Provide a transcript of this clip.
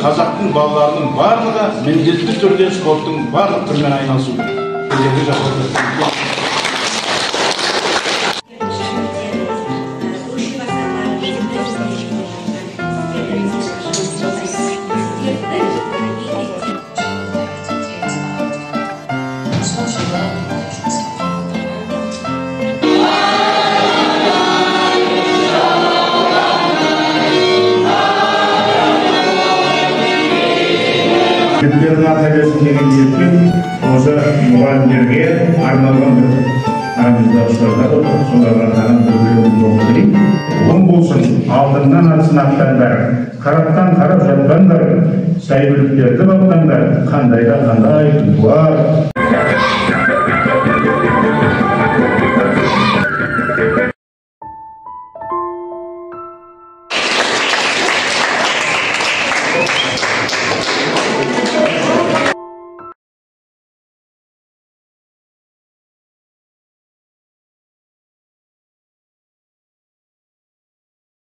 қазақтың балаларының барлығы міндетті түрде спорттың барлық түрімен айналысу керек. Мектептердің аталесын деген ниетпен осы мұғалімдерге арналған бір арамызда ұстаздар отыр. Соларға арнаған бір өлеңді оқытайын. Оң болсын, алтыннан атсын аттандар, қараптан қарап жатқандар, сәйгүліктерді баптаңдар, қандай да қандай күн туар.